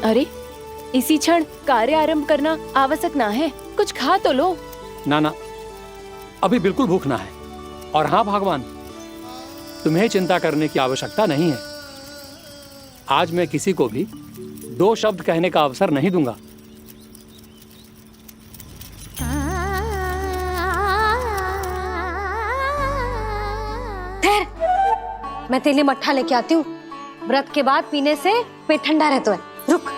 अरे, इसी क्षण कार्य आरंभ करना आवश्यक ना है। कुछ खा तो लो। ना ना, अभी बिल्कुल भूख ना है। और हाँ भगवान, तुम्हें चिंता करने की आवश्यकता नहीं है। आज मैं किसी को भी 2 शब्द कहने का अवसर नहीं दूंगा। मैं तेरे लिए मट्ठा लेके आती हूँ। व्रत के बाद पीने से पेट ठंडा रहता है। रुक।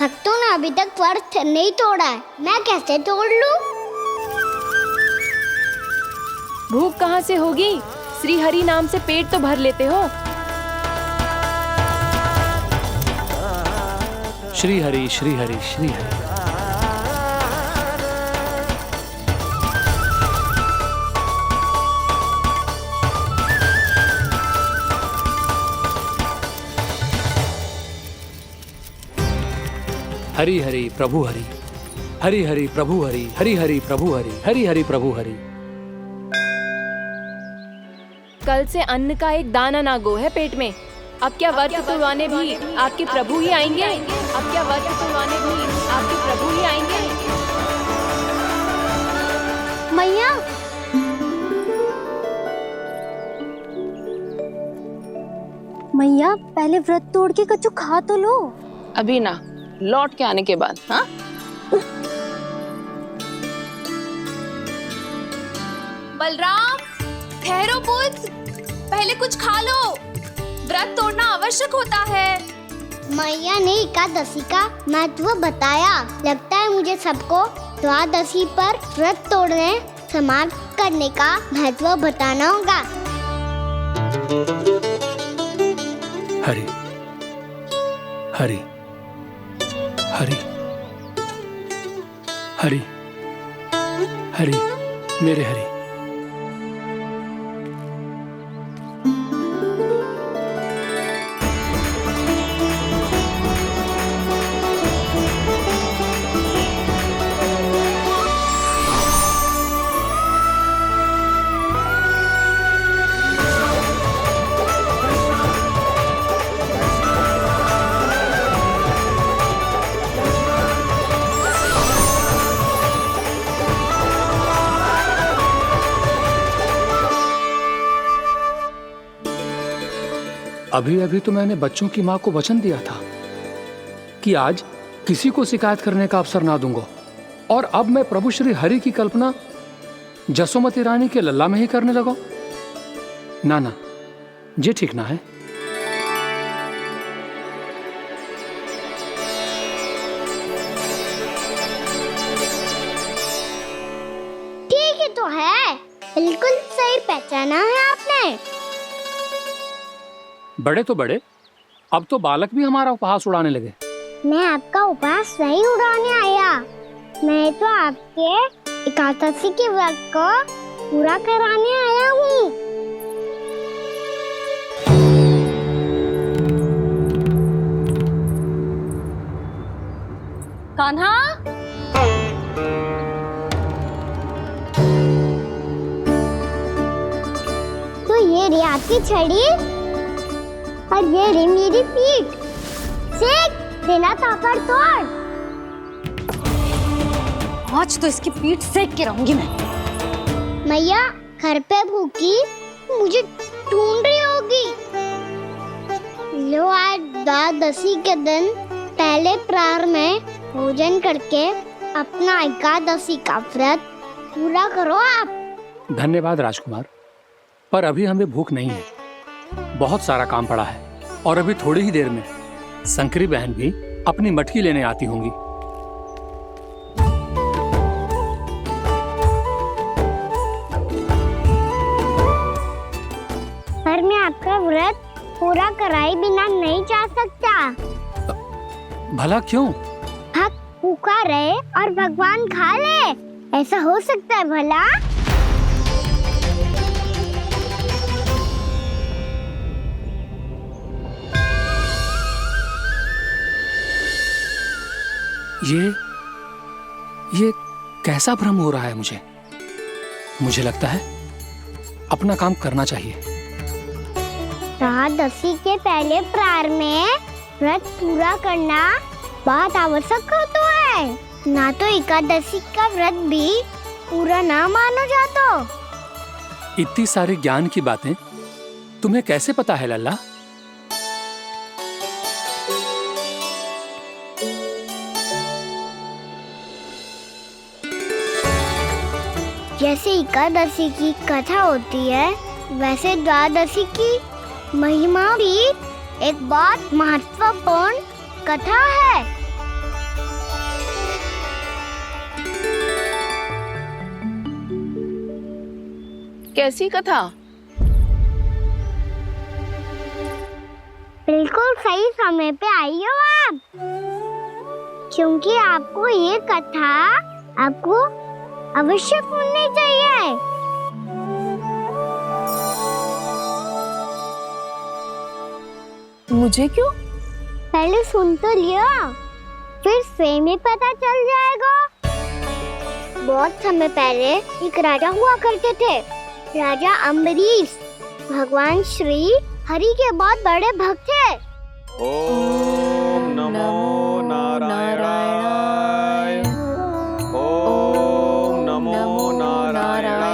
भक्तों ने अभी तक व्रत नहीं तोड़ा है, मैं कैसे तोड़ लूं? भूख कहाँ से होगी? श्री हरि नाम से पेट तो भर लेते हो। श्री हरि श्री हरि श्री हरि। हरि हरि प्रभु हरि, हरि हरि प्रभु हरि, हरि हरि प्रभु हरि, हरि हरि प्रभु हरि। कल से अन्न का एक दाना ना गो है पेट में। अब क्या व्रत तुड़वाने भी आपके प्रभु ही आएंगे? अब क्या व्रत तुड़वाने भी आपके प्रभु ही आएंगे? मैया, मैया पहले व्रत तोड़ के कछु खा तो लो। अभी ना, लौट के आने के बाद। हाँ, बलराम, ठहरो पुत्र, पहले कुछ खा लो। व्रत तोड़ना आवश्यक होता है। मैया ने एकादशी का महत्व बताया। लगता है मुझे सबको द्वादशी पर व्रत तोड़ने समाप्त करने का महत्व बताना होगा। हरि हरि हरि हरि हरि, मेरे हरि। अभी अभी तो मैंने बच्चों की माँ को वचन दिया था कि आज किसी को शिकायत करने का अवसर ना दूंगा, और अब मैं प्रभु श्री हरि की कल्पना जसोमती रानी के लल्ला में ही करने लगा। ना ना, ये ठीक ना है। ठीक है तो है, बिल्कुल सही पहचाना है आपने। बड़े तो बड़े, अब तो बालक भी हमारा उपहास उड़ाने लगे। मैं आपका उपहास नहीं उड़ाने आया, मैं तो आपके एकादशी के व्रत को पूरा कराने आया हूँ। कान्हा, तो ये रे आपकी छड़ी और ये रे मेरी पीठ। सेक देना तापर तोड़। आज तो इसकी पीठ सेक के रहूंगी मैं। मैया घर पे भूखी मुझे ढूंढ रही होगी। लो, आज द्वादशी के दिन पहले प्रहर में भोजन करके अपना एकादशी का व्रत पूरा करो आप। धन्यवाद राजकुमार, पर अभी हमें भूख नहीं है। बहुत सारा काम पड़ा है, और अभी थोड़ी ही देर में शंकरी बहन भी अपनी मटकी लेने आती होंगी। पर मैं आपका व्रत पूरा कराए बिना नहीं जा सकता। भला क्यों? भक्त भूखा रहे और भगवान खा ले, ऐसा हो सकता है भला? ये कैसा भ्रम हो रहा है मुझे लगता है अपना काम करना चाहिए। एकादशी के पहले प्रार में व्रत पूरा करना बहुत आवश्यक होता है, ना तो एकादशी का व्रत भी पूरा ना मानो जातो। इतनी सारी ज्ञान की बातें तुम्हें कैसे पता है लल्ला? जैसे एकादशी की कथा होती है, वैसे द्वादशी की महिमा भी एक बहुत महत्वपूर्ण कथा है। कैसी कथा? बिल्कुल सही समय पे आई हो आप, क्योंकि आपको ये कथा आपको अवश्य सुननी चाहिए। मुझे क्यों? पहले सुन तो लियो, फिर स्वयं ही पता चल जाएगा। बहुत समय पहले एक राजा हुआ करते थे, राजा अम्बरीश। भगवान श्री हरि के बहुत बड़े भक्त थे। ओम नमो नारायणाय। ओम नमो नारायणाय।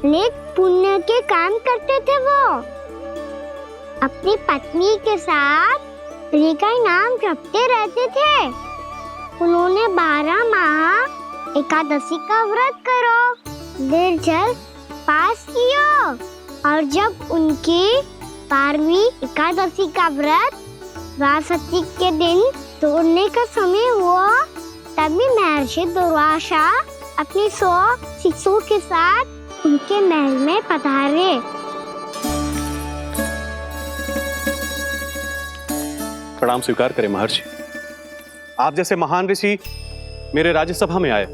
नेक पुण्य के काम करते थे वो। अपनी पत्नी के साथ हरि का नाम जपते रहते थे। उन्होंने 12 माह एकादशी का व्रत करो, निर्जल पास किया, और जब उनकी 12वीं एकादशी का व्रत द्वादशी के दिन तोड़ने का समय हुआ, तभी महर्षि दुर्वासा अपनी 100 शिष्यों के साथ उनके महल में पधारे। प्रणाम स्वीकार करें महर्षि। आप जैसे महान ऋषि मेरे राज्यसभा में आए,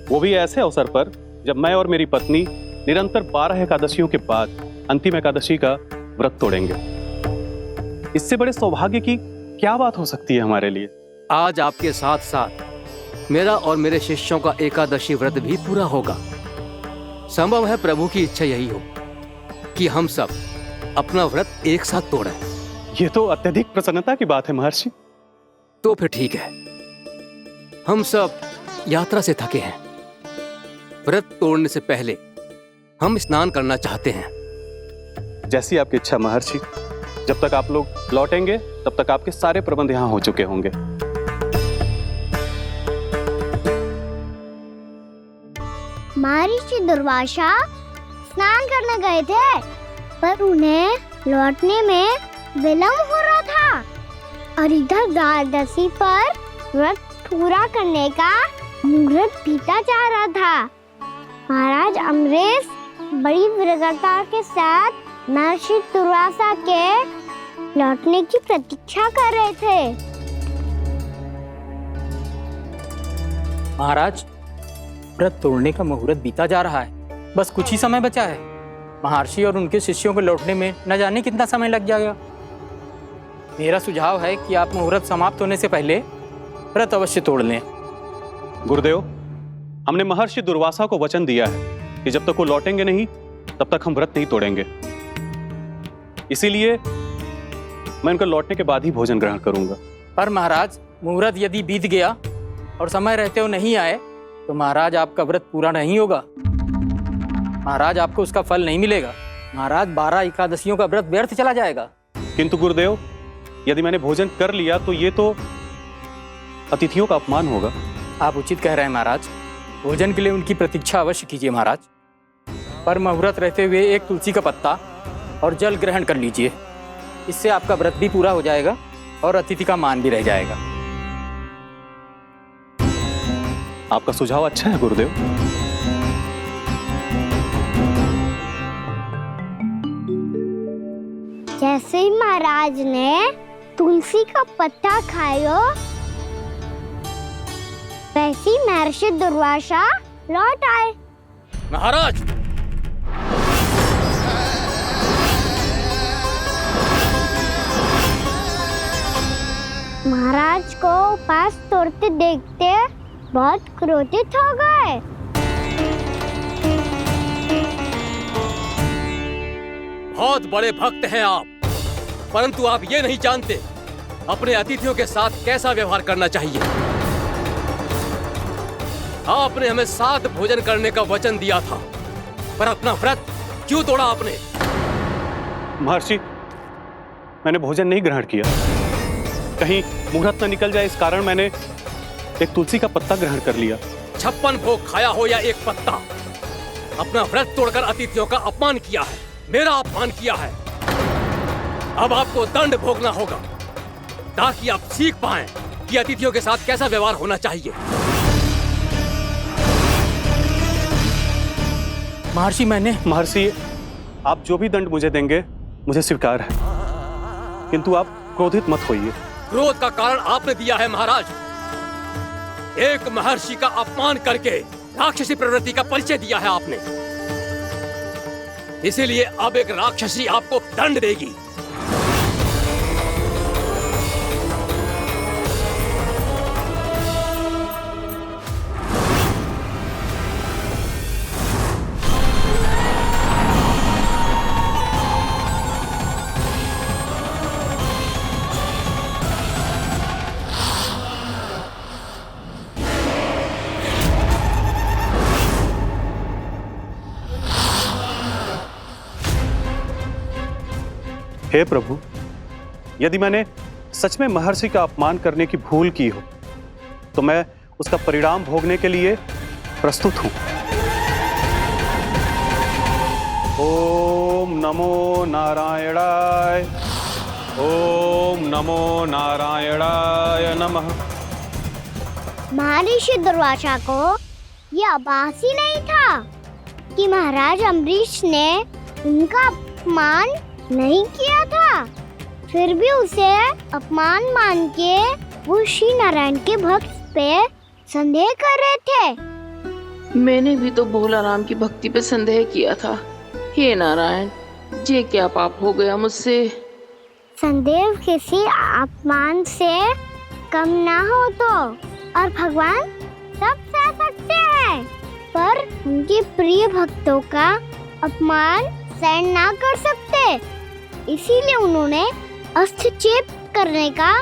वो भी ऐसे अवसर पर जब मैं और मेरी पत्नी निरंतर 12 एकादशियों के बाद अंतिम एकादशी का व्रत तोड़ेंगे। इससे बड़े सौभाग्य की क्या बात हो सकती है हमारे लिए? आज आपके साथ साथ मेरा और मेरे शिष्यों का एकादशी व्रत भी पूरा होगा। संभव है प्रभु की इच्छा यही हो कि हम सब अपना व्रत एक साथ तोड़ें। ये तो अत्यधिक प्रसन्नता की बात है महर्षि। तो फिर ठीक है, हम सब यात्रा से थके हैं। व्रत तोड़ने से पहले हम स्नान करना चाहते हैं। जैसी आपकी इच्छा महर्षि। जब तक आप लोग लौटेंगे तब तक आपके सारे प्रबंध यहाँ हो चुके होंगे। महर्षि दुर्वासा स्नान करने गए थे, पर उन्हें लौटने में विलंब हो रहा था और इधर द्वादशी पर व्रत पूरा करने का मुहूर्त बीता जा रहा था। महाराज अम्बरीश बड़ी विरगता के साथ महर्षि दुर्वासा के लौटने की प्रतीक्षा कर रहे थे। महाराज, व्रत तोड़ने का मुहूर्त बीता जा रहा है। बस कुछ ही समय बचा है। महर्षि और उनके शिष्यों को लौटने में न जाने कितना समय लग जाएगा। मेरा सुझाव है कि आप मुहूर्त समाप्त होने से पहले व्रत अवश्य तोड़ लें। गुरुदेव, हमने महर्षि दुर्वासा को वचन दिया है कि जब तक वो लौटेंगे नहीं तब तक हम व्रत नहीं तोड़ेंगे। इसीलिए मैं उनका लौटने के बाद ही भोजन ग्रहण करूंगा। पर महाराज, मुहूर्त यदि बीत गया और समय रहते हो नहीं आए तो महाराज आपका व्रत पूरा नहीं होगा। महाराज, आपको उसका फल नहीं मिलेगा। महाराज, 12 एकादशियों का व्रत व्यर्थ चला जाएगा। किंतु गुरुदेव, यदि मैंने भोजन कर लिया तो ये तो अतिथियों का अपमान होगा। आप उचित कह रहे हैं महाराज। भोजन के लिए उनकी प्रतीक्षा अवश्य कीजिए महाराज। पर मुहूर्त रहते हुए एक तुलसी का पत्ता और जल ग्रहण कर लीजिए। इससे आपका व्रत भी पूरा हो जाएगा और अतिथि का मान भी रह जाएगा। आपका सुझाव अच्छा है गुरुदेव। जैसे ही महाराज ने तुलसी का पत्ता खायो, वैसे ही महर्षि दुर्वासा लौट आए। महाराज, महाराज को उपास तोड़ते देखते बहुत क्रोधित हो गए। बहुत बड़े भक्त हैं आप, परंतु आप ये नहीं जानते अपने अतिथियों के साथ कैसा व्यवहार करना चाहिए। आपने हमें साथ भोजन करने का वचन दिया था, पर अपना व्रत क्यों तोड़ा आपने? महर्षि, मैंने भोजन नहीं ग्रहण किया। कहीं मुहूर्त न निकल जाए इस कारण मैंने एक तुलसी का पत्ता ग्रहण कर लिया। 56 भोग खाया हो या एक पत्ता, अपना व्रत तोड़कर अतिथियों का अपमान किया है, मेरा अपमान किया है। अब आपको दंड भोगना होगा ताकि आप सीख पाएं कि अतिथियों के साथ कैसा व्यवहार होना चाहिए। महर्षि, आप जो भी दंड मुझे देंगे मुझे स्वीकार है, किंतु आप क्रोधित मत होइए। क्रोध का कारण आपने दिया है महाराज। एक महर्षि का अपमान करके राक्षसी प्रवृत्ति का परिचय दिया है आपने, इसीलिए अब एक राक्षसी आपको दंड देगी। हे प्रभु, यदि मैंने सच में महर्षि का अपमान करने की भूल की हो तो मैं उसका परिणाम भोगने के लिए प्रस्तुत हूं। ओम नमो नारायणाय, ओम नमो नारायणाय नमः। महर्षि दुर्वासा को यह आभास ही नहीं था कि महाराज अम्बरीश ने उनका अपमान नहीं किया था, फिर भी उसे अपमान मान के वो श्री नारायण के भक्त पे संदेह कर रहे थे। मैंने भी तो भोला राम की भक्ति पे संदेह किया था। हे नारायण, ये क्या पाप हो गया मुझसे? संदेह किसी अपमान से कम ना हो तो, और भगवान सब सह सकते हैं, पर उनके प्रिय भक्तों का अपमान सहन ना कर सकते, इसीलिए उन्होंने हस्तक्षेप करने का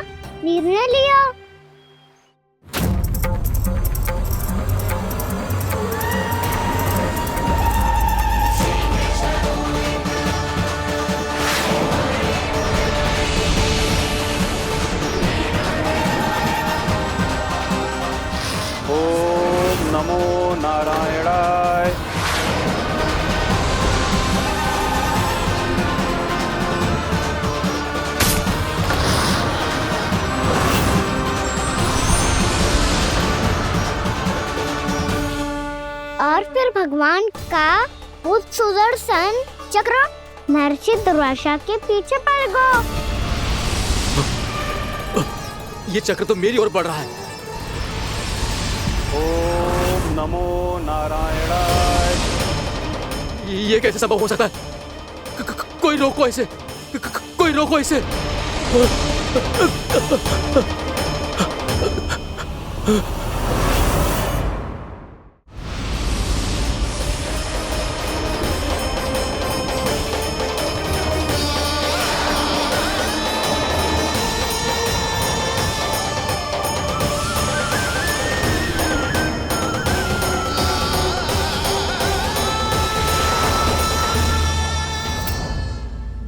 निर्णय लिया। ओम नमो नारायणाय। और फिर भगवान का वो सुदर्शन चक्र महर्षि दुर्वासा के पीछे पड़ गया। ये चक्र तो मेरी ओर बढ़ रहा है। ओम नमो नारायणाय। ये कैसे संभव हो सकता है? कोई रोको इसे, कोई रोको इसे।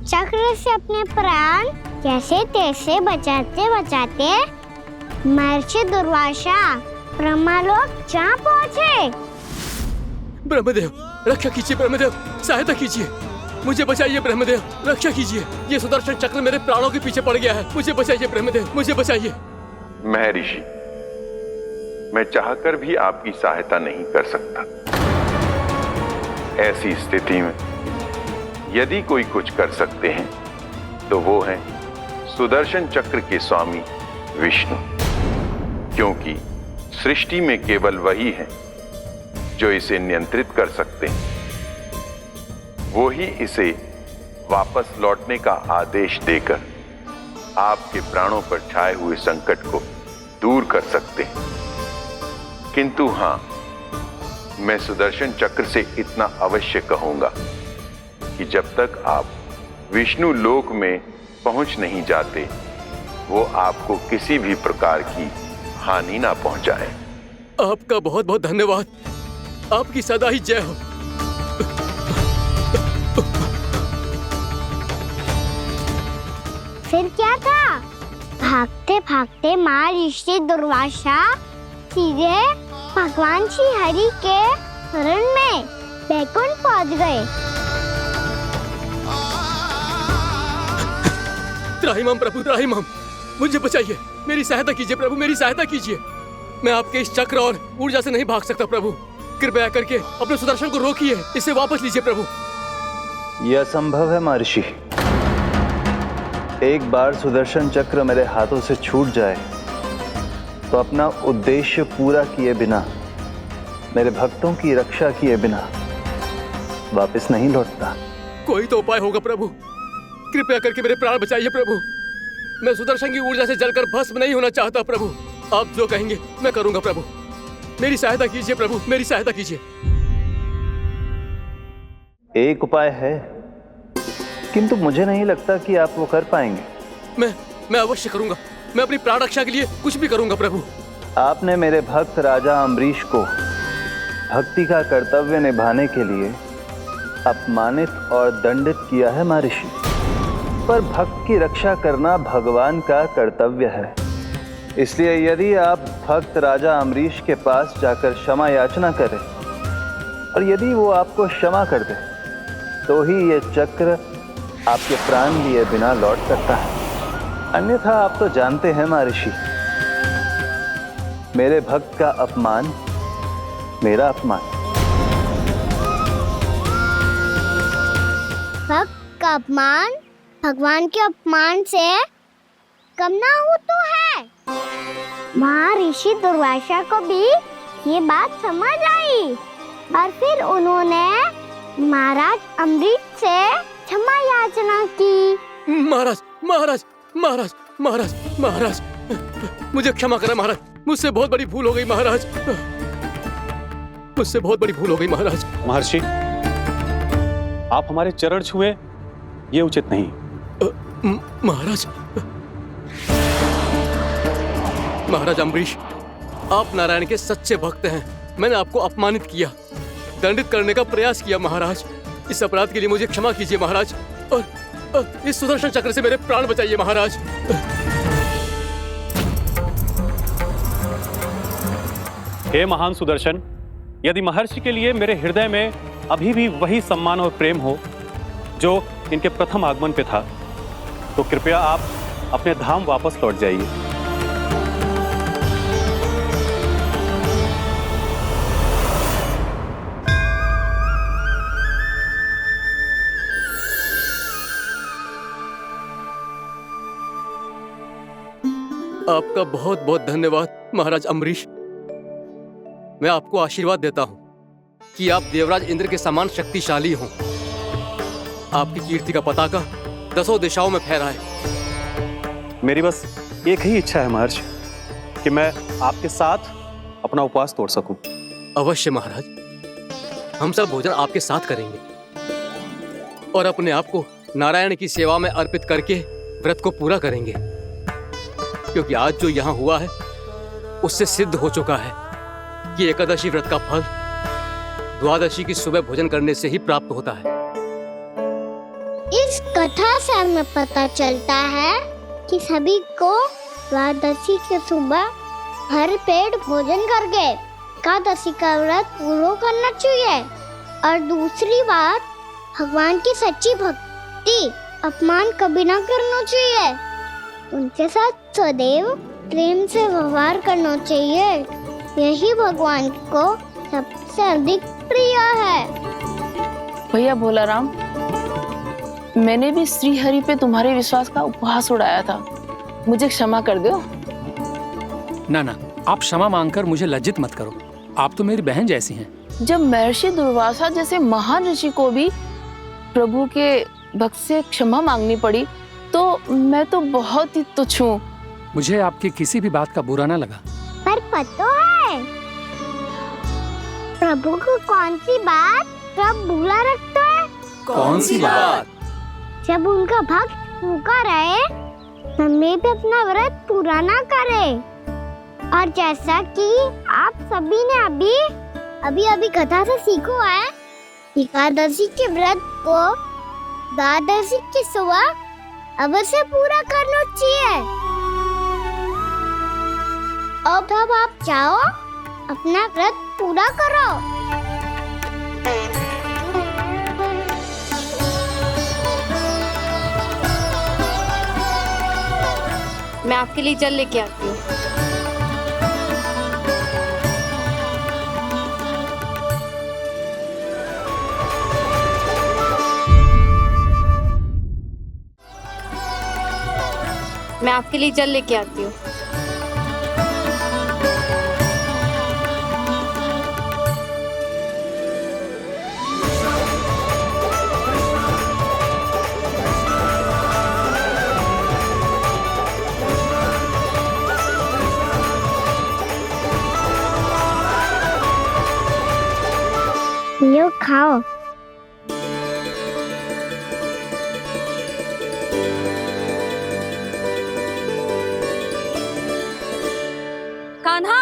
चक्र से अपने प्राण कैसे तैसे बचाते बचाते महर्षि दुर्वासा ब्रह्मलोक जा पहुंचे। ब्रह्मदेव, रक्षा कीजिए ब्रह्मदेव, सहायता कीजिए, मुझे बचाइए ब्रह्मदेव, रक्षा कीजिए। ये सुदर्शन चक्र मेरे प्राणों के पीछे पड़ गया है, मुझे बचाइए ब्रह्मदेव, मुझे बचाइए। महर्षि, मैं चाहकर भी आपकी सहायता नहीं कर सकता। ऐसी स्थिति में यदि कोई कुछ कर सकते हैं तो वो है सुदर्शन चक्र के स्वामी विष्णु, क्योंकि सृष्टि में केवल वही है जो इसे नियंत्रित कर सकते हैं। वो ही इसे वापस लौटने का आदेश देकर आपके प्राणों पर छाए हुए संकट को दूर कर सकते हैं। किंतु हां, मैं सुदर्शन चक्र से इतना अवश्य कहूंगा कि जब तक आप विष्णु लोक में पहुंच नहीं जाते, वो आपको किसी भी प्रकार की हानि ना पहुंचाए। आपका बहुत बहुत धन्यवाद। आपकी सदा ही जय हो। फिर क्या था? भागते भागते महर्षि दुर्वासा सीधे भगवान श्री हरि के शरण में बैकुंठ पहुंच गए। त्राहिमाम प्रभु, त्राहिमाम, मुझे बचाइए, मेरी सहायता कीजिए प्रभु, मेरी सहायता कीजिए। मैं आपके इस चक्र और ऊर्जा से नहीं भाग सकता प्रभु। कृपया करके अपने सुदर्शन को रोकिए, इसे वापस लीजिए प्रभु। यह असंभव है महर्षि। एक बार सुदर्शन चक्र मेरे हाथों से छूट जाए तो अपना उद्देश्य पूरा किए बिना, मेरे भक्तों की रक्षा किए बिना वापस नहीं लौटता। कोई तो उपाय होगा प्रभु, कृपया करके मेरे प्राण बचाइए प्रभु। मैं सुदर्शन की ऊर्जा से जलकर भस्म नहीं होना चाहता प्रभु। आप जो कहेंगे मैं करूंगा प्रभु। मेरी सहायता कीजिए प्रभु, मेरी सहायता कीजिए। एक उपाय है, किंतु मुझे नहीं लगता कि आप वो कर पाएंगे। मैं अवश्य करूंगा। मैं अपनी प्राण रक्षा के लिए कुछ भी करूंगा प्रभु। आपने मेरे भक्त राजा अम्बरीश को भक्ति का कर्तव्य निभाने के लिए अपमानित और दंडित किया है महर्षि, पर भक्त की रक्षा करना भगवान का कर्तव्य है। इसलिए यदि आप भक्त राजा अम्बरीश के पास जाकर क्षमा याचना करें और यदि वो आपको क्षमा कर दे, तो ही ये चक्र आपके प्राण लिए बिना लौट सकता है। अन्यथा आप तो जानते हैं महर्षि, मेरे भक्त का अपमान मेरा अपमान। भक्त का अपमान भगवान के अपमान से कम ना हो तो है। महर्षि दुर्वासा को भी ये बात समझ आई और फिर उन्होंने महाराज अम्बरीश से क्षमा याचना की। महाराज महाराज महाराज महाराज महाराज, मुझे क्षमा करें महाराज, मुझसे बहुत बड़ी भूल हो गई महाराज, मुझसे बहुत बड़ी भूल हो गई महाराज। महर्षि, आप हमारे चरण छुए ये उचित नहीं। महाराज, महाराज अम्बरीश, आप नारायण के सच्चे भक्त हैं। मैंने आपको अपमानित किया, दंडित करने का प्रयास किया महाराज। इस अपराध के लिए मुझे क्षमा कीजिए महाराज, और इस सुदर्शन चक्र से मेरे प्राण बचाइए महाराज। हे महान सुदर्शन, यदि महर्षि के लिए मेरे हृदय में अभी भी वही सम्मान और प्रेम हो जो इनके प्रथम आगमन पे था, तो कृपया आप अपने धाम वापस लौट जाइए। आपका बहुत बहुत धन्यवाद महाराज अम्बरीश। मैं आपको आशीर्वाद देता हूं कि आप देवराज इंद्र के समान शक्तिशाली हों। आपकी कीर्ति का पताका 10 दिशाओं में फहराए। मेरी बस एक ही इच्छा है महर्षि, कि मैं आपके साथ अपना उपवास तोड़ सकूं। अवश्य महाराज, हम सब भोजन आपके साथ करेंगे और अपने आप को नारायण की सेवा में अर्पित करके व्रत को पूरा करेंगे, क्योंकि आज जो यहाँ हुआ है उससे सिद्ध हो चुका है कि एकादशी व्रत का फल द्वादशी की सुबह भोजन करने से ही प्राप्त होता है। इस कथा से हमें पता चलता है कि सभी को द्वादशी के सुबह भर पेट भोजन करके एकादशी का व्रत पूरा करना चाहिए। और दूसरी बात, भगवान की सच्ची भक्ति अपमान कभी ना करना चाहिए। उनके साथ सदैव प्रेम से व्यवहार करना चाहिए। यही भगवान को सबसे अधिक प्रिय है। भैया भोलाराम, मैंने भी श्री हरि पे तुम्हारे विश्वास का उपहास उड़ाया था, मुझे क्षमा कर दो। ना ना, आप क्षमा मांगकर मुझे लज्जित मत करो, आप तो मेरी बहन जैसी हैं। जब महर्षि दुर्वासा जैसे महान ऋषि को भी प्रभु के भक्त से क्षमा मांगनी पड़ी, मैं तो बहुत ही तुच्छ हूँ। मुझे आपकी किसी भी बात का बुरा ना लगा। पर पता है प्रभु को कौन सी बात कब बुरा रखता है? कौन सी बात? जब उनका भक्त भूखा रहे, समय पे अपना व्रत पूरा ना करे। और जैसा कि आप सभी ने अभी कथा से सीखो है, एकादशी के व्रत को द्वादशी के सुबह अवश्य पूरा करना चाहिए। अब आप चाहो अपना व्रत पूरा करो। मैं आपके लिए जल लेके आती हूँ। मैं आपके लिए जल लेके आती हूँ। लो खाओ। कान्हा,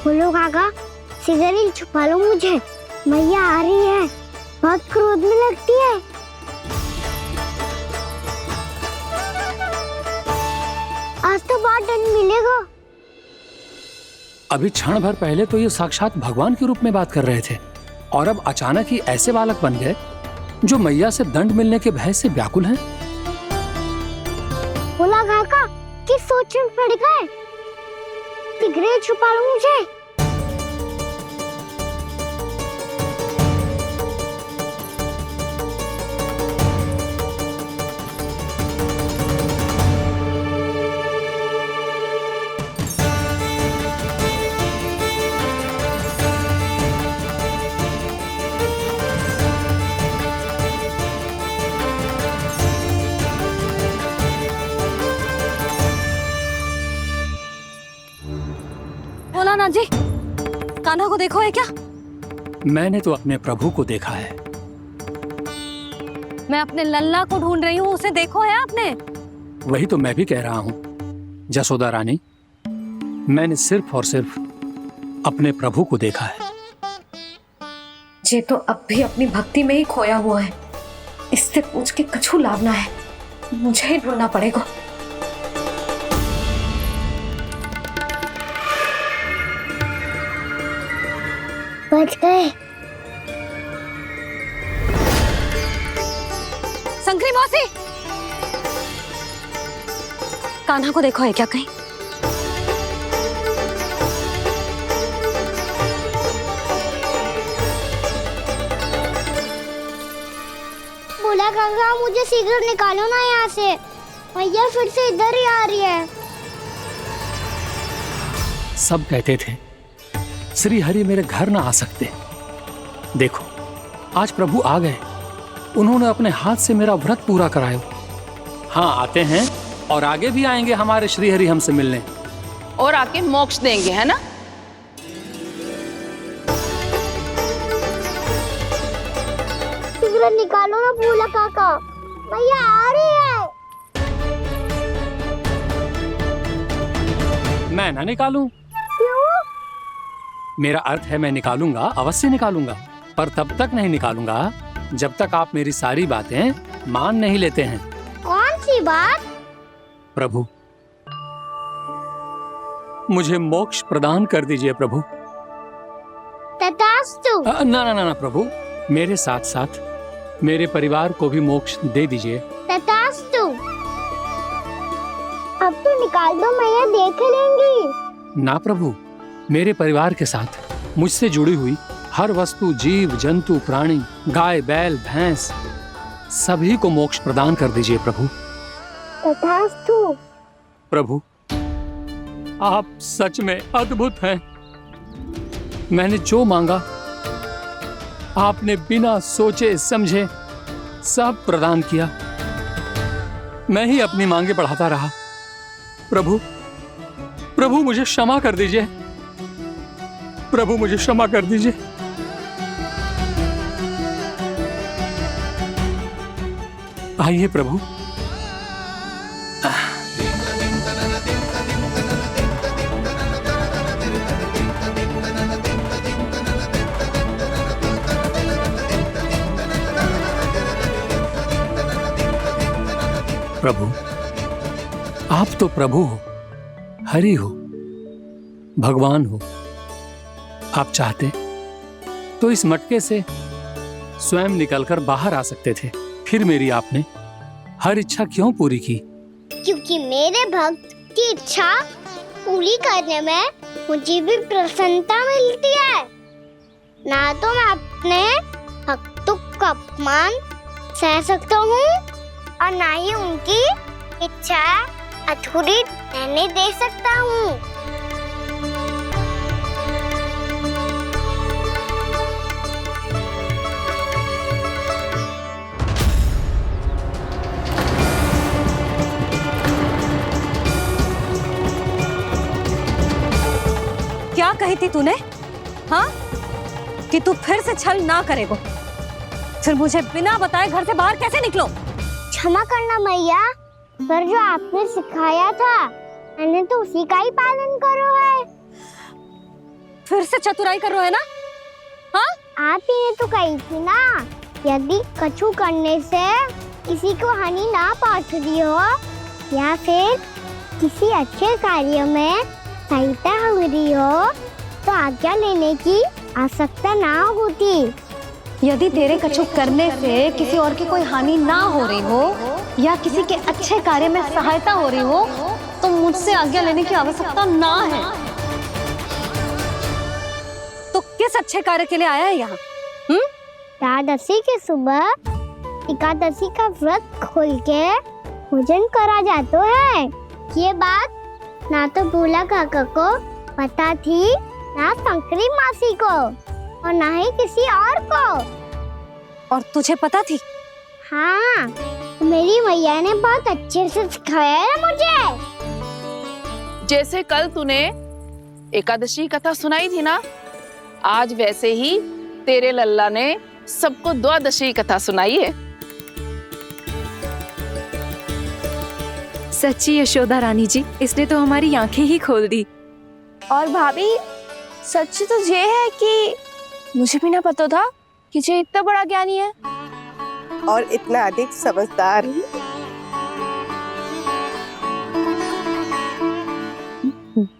बोलो काका, सिगरेट छुपा लो मुझे, मैया आ रही है, बहुत क्रोध में लगती है। आज तो बहुत दंड मिलेगा। अभी क्षण भर पहले तो ये साक्षात भगवान के रूप में बात कर रहे थे, और अब अचानक ही ऐसे बालक बन गए जो मैया से दंड मिलने के भय से व्याकुल हैं। बोला काका, किस सोच में पड़ गए? सिगरेट छुपा लो मुझे। बोला ना जी, कान्हा को देखो है क्या? मैंने तो अपने प्रभु को देखा है। मैं अपने लल्ला को ढूंढ रही हूँ, उसे देखो है आपने? वही तो मैं भी कह रहा हूँ जसोदा रानी, मैंने सिर्फ और सिर्फ अपने प्रभु को देखा है। ये तो अब भी अपनी भक्ति में ही खोया हुआ है, इससे पूछ के कछु लाभ ना है, मुझे ही ढूंढना पड़ेगा। बच गए। संकरी मौसी, कान्हा को देखो है क्या कहीं? बोला काका, मुझे सिगरेट निकालो ना यहाँ से, भैया फिर से इधर ही आ रही है। सब कहते थे श्री हरि मेरे घर ना आ सकते। देखो आज प्रभु आ गए, उन्होंने अपने हाथ से मेरा व्रत पूरा कराया। हाँ, आते हैं और आगे भी आएंगे हमारे श्री हरि हमसे मिलने, और आके मोक्ष देंगे, है ना? सिगरेट निकालो ना बोला काका, भैया आ रही है। मैं ना निकालूं? क्यों? मेरा अर्थ है मैं निकालूंगा, अवश्य निकालूंगा, पर तब तक नहीं निकालूंगा जब तक आप मेरी सारी बातें मान नहीं लेते हैं। कौन सी बात? प्रभु, मुझे मोक्ष प्रदान कर दीजिए प्रभु। तथास्तु। ना ना ना ना प्रभु, मेरे साथ साथ मेरे परिवार को भी मोक्ष दे दीजिए। तथास्तु। अब तो निकाल दो, मैया देख लेंगी। ना प्रभु, मेरे परिवार के साथ मुझसे जुड़ी हुई हर वस्तु, जीव जंतु, प्राणी, गाय बैल भैंस, सभी को मोक्ष प्रदान कर दीजिए प्रभु। तथास्तु। प्रभु, आप सच में अद्भुत हैं। मैंने जो मांगा आपने बिना सोचे समझे सब प्रदान किया। मैं ही अपनी मांगे बढ़ाता रहा। प्रभु, प्रभु मुझे क्षमा कर दीजिए। प्रभु मुझे क्षमा कर दीजिए। आइए प्रभु। प्रभु, आप तो प्रभु हो, हरि हो, भगवान हो। आप चाहते तो इस मटके से स्वयं निकलकर बाहर आ सकते थे, फिर मेरी आपने हर इच्छा क्यों पूरी की? क्योंकि मेरे भक्त की इच्छा पूरी करने में मुझे भी प्रसन्नता मिलती है। ना तो मैं अपने भक्तों का अपमान सह सकता हूँ और ना ही उनकी इच्छा अधूरी रहने दे सकता हूँ। क्या कही थी तूने? हाँ, कि तू फिर से छल ना करेगा। फिर मुझे बिना बताए घर से बाहर कैसे निकलो? क्षमा करना मैया, पर जो आपने सिखाया था मैंने तो उसी का ही पालन करो है। फिर से चतुराई कर रहे हो है ना? हाँ, आप ही ने तो कही थी ना, यदि कछु करने से किसी को हानि ना पहुंच रही हो या फिर किसी अच्छे कार्य में सहायता हो रही हो तो आज्ञा लेने की आवश्यकता ना होती। यदि तेरे कछु करने से किसी और की कोई हानि ना हो रही हो या किसी के अच्छे कार्य में सहायता हो रही हो तो मुझसे आज्ञा लेने की आवश्यकता ना है। तो किस अच्छे कार्य के लिए आया है यहाँ? एकादशी के सुबह एकादशी का व्रत खोल के भोजन करा जाता है। ये बात ना तो भोला काका को पता थी, ना शंकरी मासी को और ना ही किसी और को। और तुझे पता थी? हाँ, मेरी मैया ने बहुत अच्छे से सिखाया है मुझे। जैसे कल तूने एकादशी कथा सुनाई थी ना, आज वैसे ही तेरे लल्ला ने सबको द्वादशी कथा सुनाई है। सच्ची यशोदा रानी जी, इसने तो हमारी आंखें ही खोल दी। और भाभी, सच तो ये है कि मुझे भी ना पता था कि ये इतना बड़ा ज्ञानी है और इतना अधिक समझदार।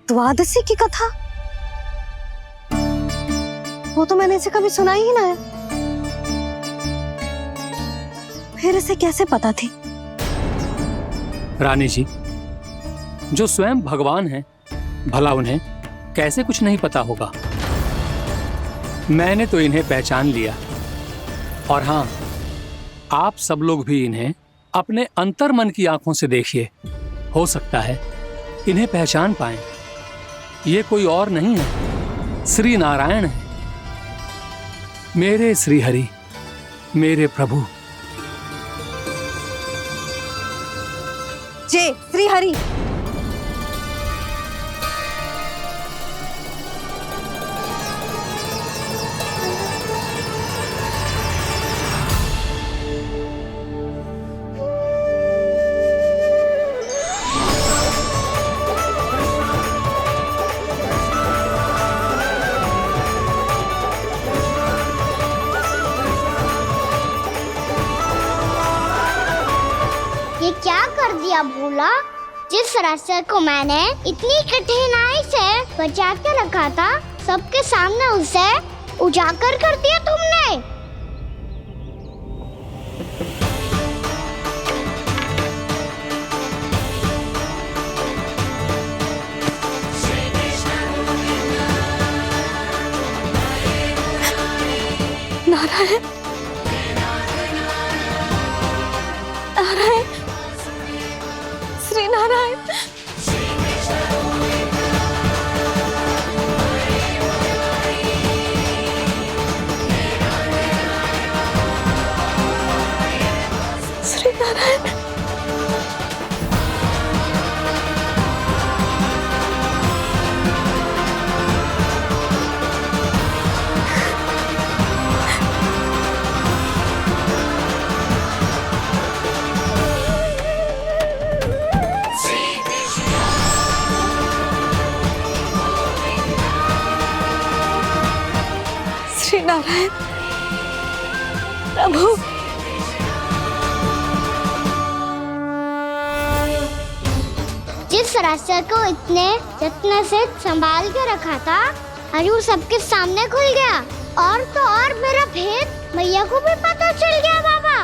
द्वादशी की कथा? वो तो मैंने इसे कभी सुना ही ना है। फिर इसे कैसे पता थी? रानी जी, जो स्वयं भगवान हैं, भला उन्हें कैसे कुछ नहीं पता होगा? मैंने तो इन्हें पहचान लिया। और हाँ, आप सब लोग भी इन्हें अपने अंतर्मन की आंखों से देखिए, हो सकता है इन्हें पहचान पाएं। ये कोई और नहीं है, श्री नारायण है, मेरे श्री हरि, मेरे प्रभु। जय श्री हरि। ये क्या कर दिया भोला? जिस रास्ते को मैंने इतनी कठिनाई से बचा के रखा था, सबके सामने उसे उजागर कर दिया तुमने। नारायण, नारायण, श्री नारायण, श्री नारायण प्रभु। जिस रास्ते को इतने यत्न से संभाल के रखा था आज वो सबके सामने खुल गया। और तो और मेरा भेद मैया को भी पता चल गया बाबा।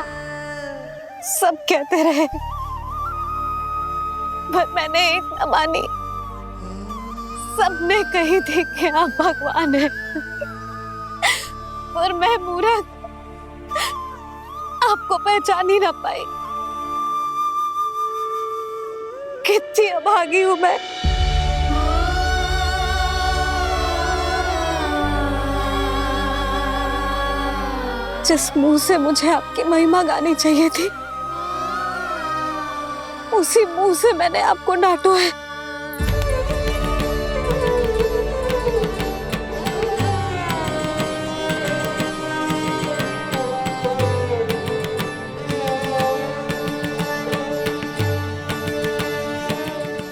सब कहते रहे पर मैंने एक न मानी। सबने कही थी कि आप भगवान हैं पर मैं मूर्ख आपको पहचान ही ना पाई। कितनी अभागी हूं मैं। जिस मुंह से मुझे आपकी महिमा गानी चाहिए थी उसी मुंह से मैंने आपको डांटा है।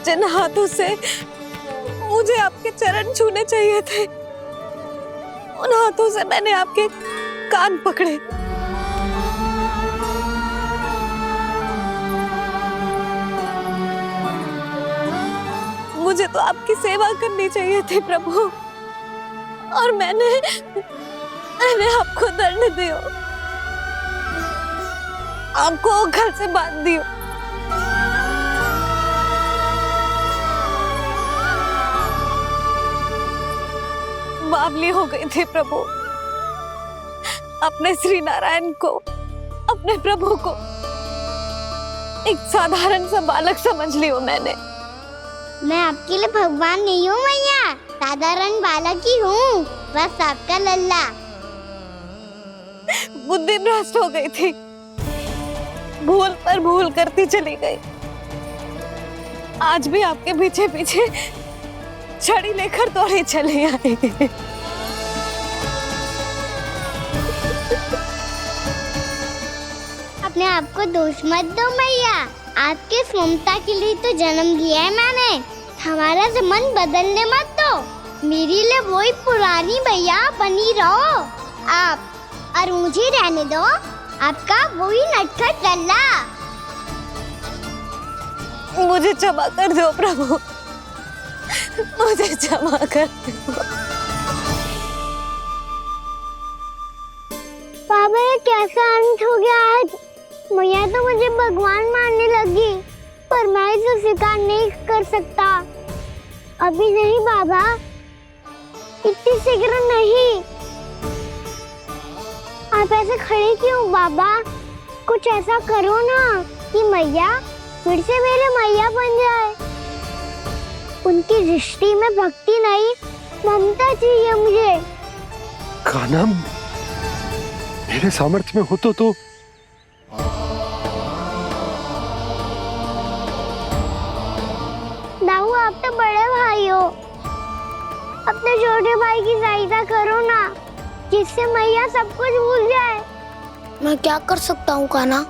जिन हाथों से मुझे आपके चरण छूने चाहिए थे उन हाथों से मैंने आपके कान पकड़े। मुझे तो आपकी सेवा करनी चाहिए थी प्रभु और मैंने आपको दंड दियो, आपको घर से बांध दियो। बावली हो गई थी प्रभु। अपने श्री नारायण को, अपने प्रभु को एक साधारण सा बालक समझ लियो मैंने। मैं आपके लिए भगवान नहीं हूँ मैया, साधारण बालक ही हूँ, बस आपका लल्ला। बुद्धि भ्रष्ट हो गई थी, भूल पर भूल करती चली गई। आज भी आपके पीछे पीछे छड़ी लेकर दौड़े चले आए। अपने आप को दोष मत दो मैया, आपके इस ममता के लिए तो जन्म लिया है मैंने। हमारा मन बदलने मत दो, मेरे लिए वही पुरानी मैया बनी रहो आप, और मुझे रहने दो आपका वही नटखट लल्ला। मुझे क्षमा कर दो प्रभु, मुझे क्षमा कर दो। बाबा ये कैसा अंत हो गया आज? मैया तो मुझे भगवान मानने लगी, पर मैं इसे स्वीकार नहीं कर सकता। अभी नहीं बाबा, इतनी शीघ्र नहीं। आप ऐसे खड़े क्यों बाबा? कुछ ऐसा करो ना कि मैया फिर से मेरे मैया बन जाए। उनकी दृष्टि में भक्ति नहीं, ममता चाहिए मुझे। कान्हा, मेरे सामर्थ्य में हो तो दाऊ, आप तो बड़े भाई हो, अपने छोटे भाई की सहायता करो ना, जिससे मैया सब कुछ भूल जाए। मैं क्या कर सकता हूँ कान्हा?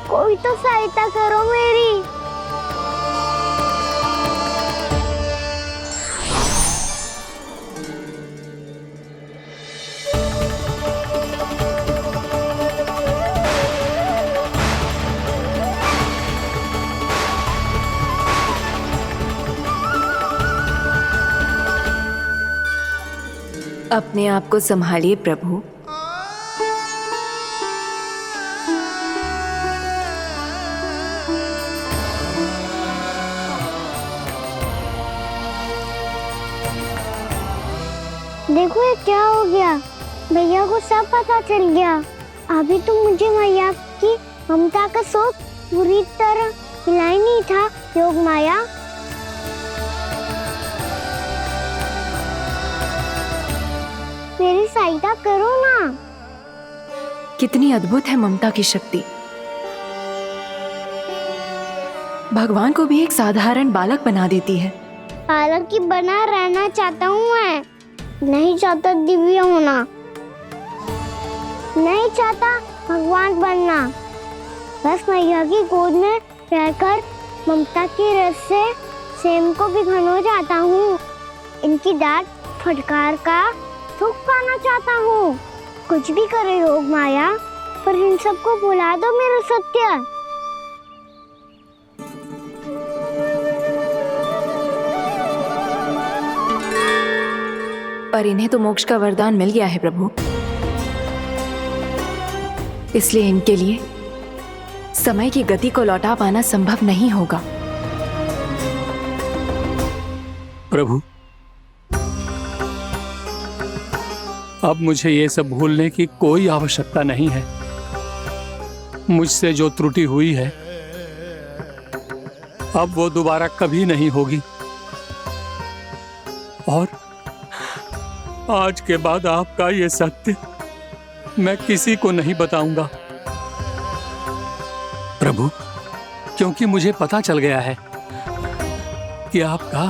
कोई तो सहायता करो मेरी। अपने आप को संभालिए प्रभु। देखो ये क्या हो गया, भैया को सब पता चल गया। अभी तो मुझे मैया की ममता का शौक पूरी तरह मिला ही नहीं था। योग माया, मेरी सहायता करो ना। कितनी अद्भुत है ममता की शक्ति। भगवान को भी एक साधारण बालक बना देती है। बालक की बना रहना चाहता हूँ मैं, नहीं चाहता दिव्य होना, नहीं चाहता भगवान बनना। बस मैया की गोद में रहकर ममता की रस से सेम को भिगोना चाहता हूँ। इनकी डांट फटकार का सुख पाना चाहता हूँ। कुछ भी करे योग माया, पर इन सबको भुला दो मेरा सत्य। पर इन्हें तो मोक्ष का वरदान मिल गया है प्रभु, इसलिए इनके लिए समय की गति को लौटा पाना संभव नहीं होगा। प्रभु, अब मुझे ये सब भूलने की कोई आवश्यकता नहीं है। मुझसे जो त्रुटि हुई है अब वो दोबारा कभी नहीं होगी, और आज के बाद आपका ये सत्य मैं किसी को नहीं बताऊंगा प्रभु, क्योंकि मुझे पता चल गया है कि आपका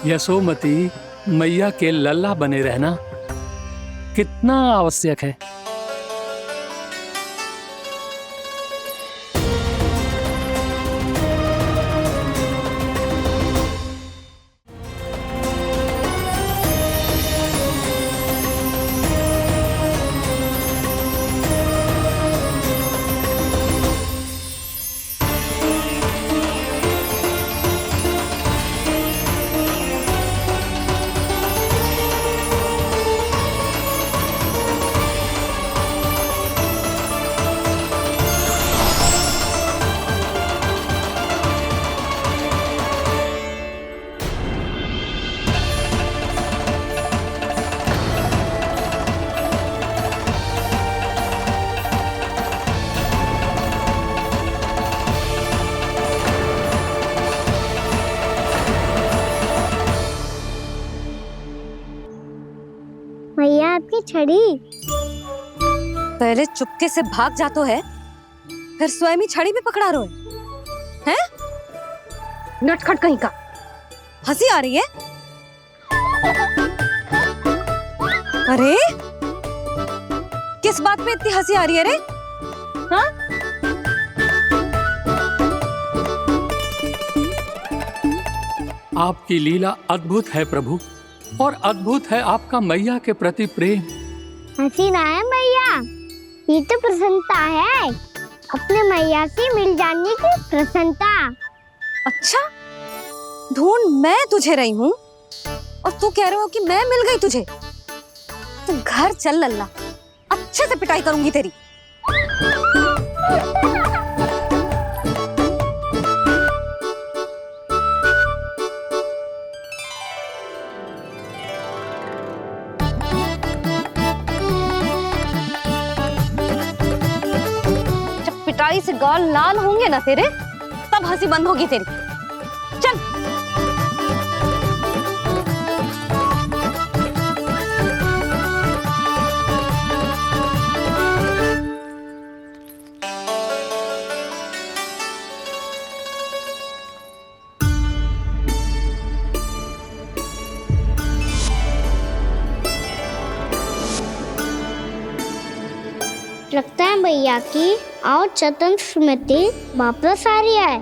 यशोमती मैया के लल्ला बने रहना कितना आवश्यक है। भैया आपकी छड़ी। पहले चुपके से भाग जातो है, फिर स्वयं ही छड़ी में पकड़ा रोए हैं? नटखट कहीं का। हंसी आ रही है? अरे किस बात पे इतनी हंसी आ रही है रे? हाँ? आपकी लीला अद्भुत है प्रभु, और अद्भुत है आपका मैया के प्रति प्रेम। हंसी ना है मैया, ये तो प्रसन्नता है, अपने मैया से मिल जाने की प्रसन्नता। अच्छा, ढूंढ मैं तुझे रही हूँ और तू कह रहे हो कि मैं मिल गई तुझे? तो घर चल लल्ला, अच्छे से पिटाई करूंगी तेरी। पिटाई से गाल लाल होंगे ना तेरे, तब हंसी बंद होगी तेरी। चल। लगता है भैया की और चतन स्मृति वापस आ रही है।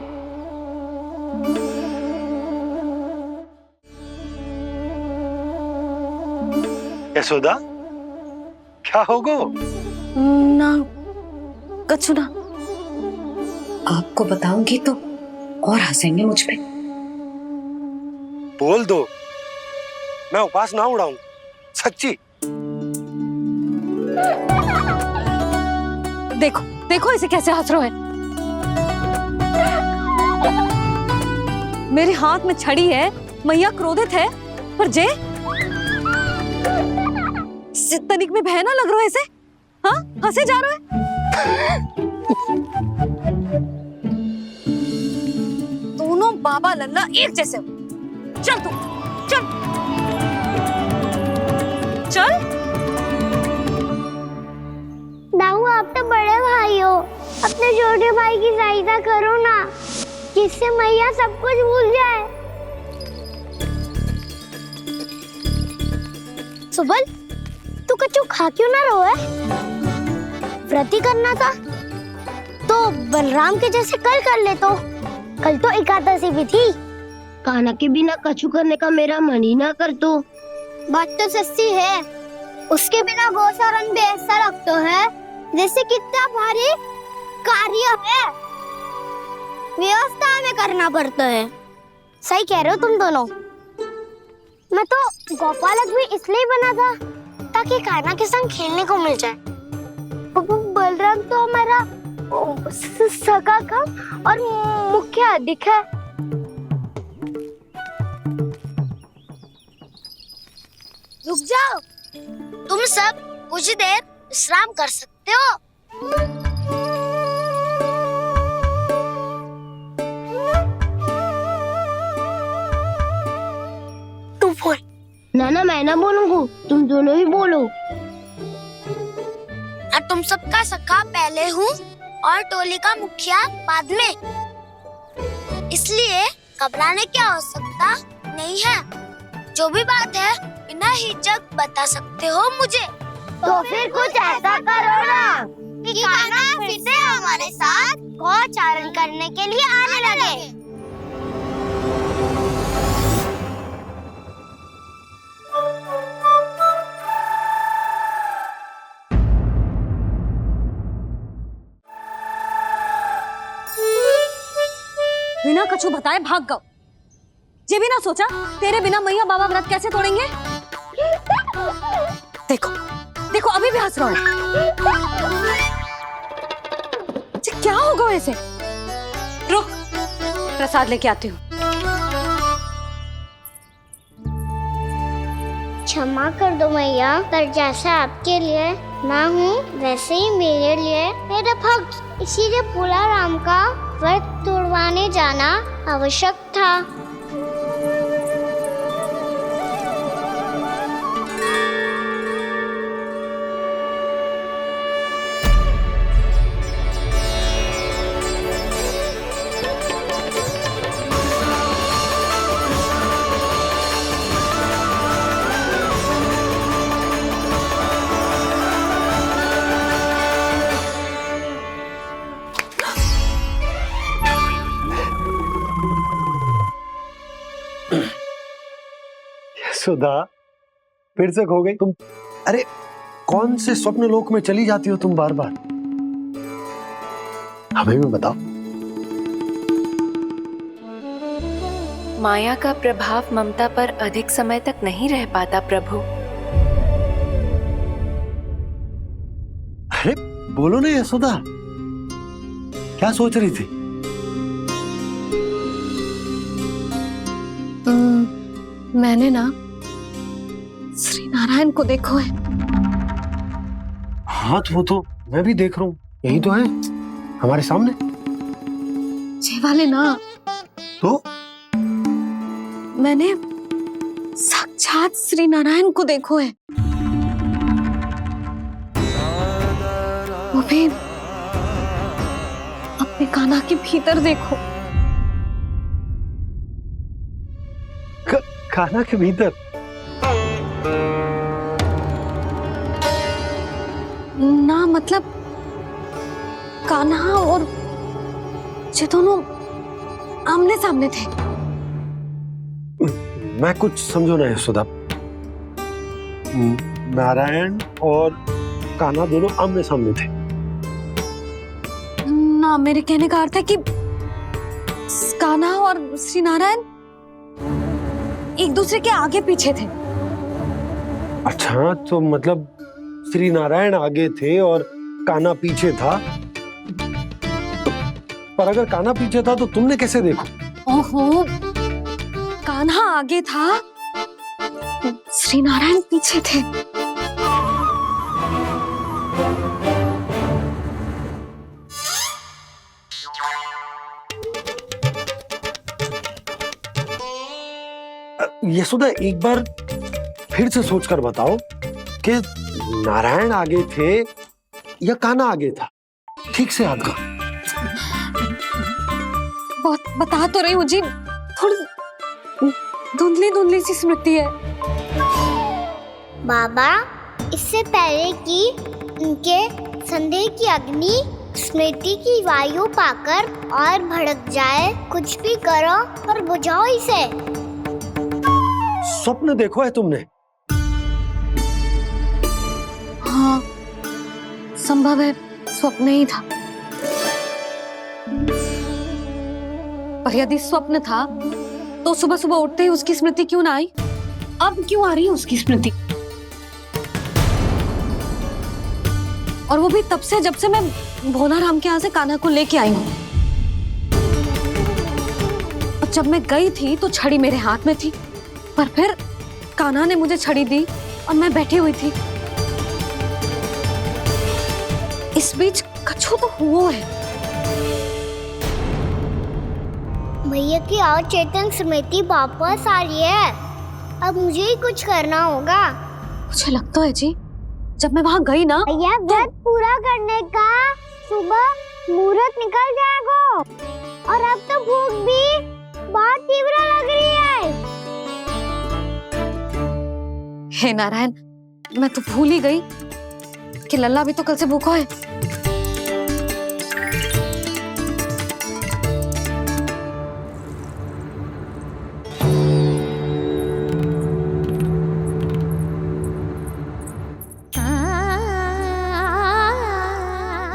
यशोदा, क्या हो गो? ना कछु ना। आपको बताऊंगी तो और हंसेंगे मुझ पे। बोल दो, मैं उपवास ना उड़ाऊं, सच्ची। देखो देखो इसे कैसे हंस रहा है। मेरे हाथ में छड़ी है, मैया क्रोधित है, पर जे तनिक में बहना लग रहा है इसे। हाँ, हंसे जा रहा है। दोनों बाबा लल्ला एक जैसे हो। चल तू, चल चल। दाऊ, आप तो बड़े भाई हो, अपने छोटे भाई की सहायता करो ना, जिससे मैया सब कुछ भूल जाए। सुबल, तू कछु खा क्यों ना रहो है? व्रत ही करना था तो बलराम के जैसे कल कर ले। तो कल तो एकादशी भी थी। खाना के बिना कछु करने का मेरा मन ही ना कर। तो बात तो सच्ची है, उसके बिना गोचरण भी ऐसा लगता है जैसे कितना भारी कार्य है, व्यवस्था में करना पड़ता है। सही कह रहे हो तुम दोनों। मैं तो गोपालक भी इसलिए बना था ताकि कान्हा के संग खेलने को मिल जाए। बलराम तो हमारा सगा काम और मुख्य अधिक है। रुक जाओ, तुम सब कुछ देर विश्राम कर सकते हो। तू बोल। ना मैं ना बोलूंगा, तुम दोनों ही बोलो। और तुम सबका सखा पहले हूँ और टोली का मुखिया बाद में, इसलिए घबराने की आवश्यकता नहीं है। जो भी बात है बिना हिचक बता सकते हो मुझे। तो फिर कुछ ऐसा करो ना कि कान्हा फिर से हमारे साथ गोचारण करने के लिए आने लगे। बिना कछु बताए भाग गओ। ये भी ना सोचा तेरे बिना मैया बाबा व्रत कैसे तोड़ेंगे। देखो देखो अभी भी हंस रहा है। क्या होगा वैसे? रुक, प्रसाद लेके आती हूँ। क्षमा कर दो मैया, पर जैसा आपके लिए ना हूँ वैसे ही मेरे लिए मेरा भक्त, इसीलिए भोला राम का व्रत तोड़वाने जाना आवश्यक था। सुधा, फिर से खो गई तुम। अरे कौन से स्वप्न लोक में चली जाती हो तुम बार बार? हमें भी बताओ। माया का प्रभाव ममता पर अधिक समय तक नहीं रह पाता प्रभु। अरे बोलो ना यशोदा, क्या सोच रही थी? मैंने ना श्री नारायण को देखो है। हाँ तो वो तो मैं भी देख रहा हूँ, यही तो है हमारे सामने। ये वाले ना तो मैंने साक्षात श्री नारायण को देखो है, वो भी अपने कान्हा के भीतर देखो। कान्हा के भीतर? ना मतलब कान्हा और ये दोनों आमने सामने थे। मैं कुछ समझो ना यशोदा। नारायण और कान्हा दोनों आमने सामने थे? ना, मेरे कहने का अर्थ है कि कान्हा और श्री नारायण एक दूसरे के आगे पीछे थे। अच्छा, तो मतलब श्री नारायण आगे थे और कान्हा पीछे था। पर अगर कान्हा पीछे था तो तुमने कैसे देखो? ओहो, कान्हा आगे था, श्री नारायण पीछे थे। यशोदा, एक बार फिर से सोचकर बताओ कि नारायण आगे थे या कान्हा आगे था? ठीक से याद करो। बहुत बता तो रही हूँ जी, थोड़ी धुंधली धुंधली सी स्मृति है। बाबा, इससे पहले कि उनके संदेह की अग्नि स्मृति की वायु पाकर और भड़क जाए, कुछ भी करो और बुझाओ इसे। स्वप्न देखो है तुमने? संभव है स्वप्न ही था। पर यदि स्वप्न था तो सुबह सुबह उठते ही उसकी स्मृति क्यों ना आई? अब क्यों आ रही है उसकी स्मृति? और वो भी तब से जब से मैं भोलाराम के यहाँ से कान्हा को लेके आई हूँ। और जब मैं गई थी तो छड़ी मेरे हाथ में थी, पर फिर कान्हा ने मुझे छड़ी दी और मैं बैठी हुई थी। इस बीच कछु तो हुआ है। भैया की अचेतन स्मृति वापस आ रही है। अब मुझे ही कुछ करना होगा। मुझे लगता है जी, जब मैं वहाँ गई ना, भैया व्रत पूरा करने का सुबह मुहूर्त निकल जाएगा और अब तो भूख भी बहुत तीव्र लग रही है। हे नारायण, मैं तो भूल ही गई कि लल्ला भी तो कल से भूखा है।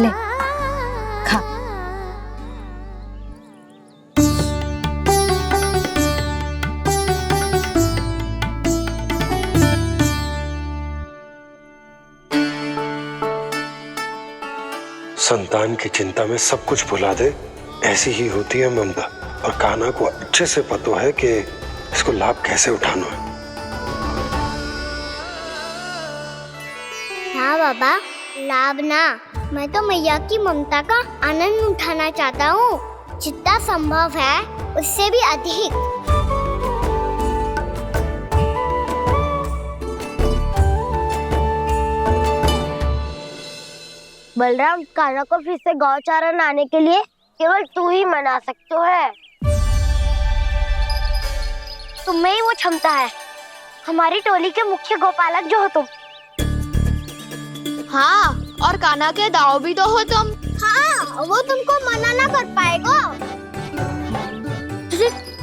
ले खा। संतान की चिंता में सब कुछ भुला दे, ऐसी ही होती है ममता। और कान्हा को अच्छे से पता है कि इसको लाभ कैसे उठाना है। हाँ बाबा, लाभ ना, मैं तो मैया की ममता का आनंद उठाना चाहता हूँ, जितना संभव है उससे भी अधिक। बलराम, कान्हा को फिर से गौचारण आने के लिए केवल तू ही मना सकते है। तुम्हें ही वो क्षमता है, हमारी टोली के मुख्य गोपालक जो हो तुम। हाँ, और कान्हा के दाव भी तो हो तुम। हाँ, वो तुमको मना ना कर पाएगा।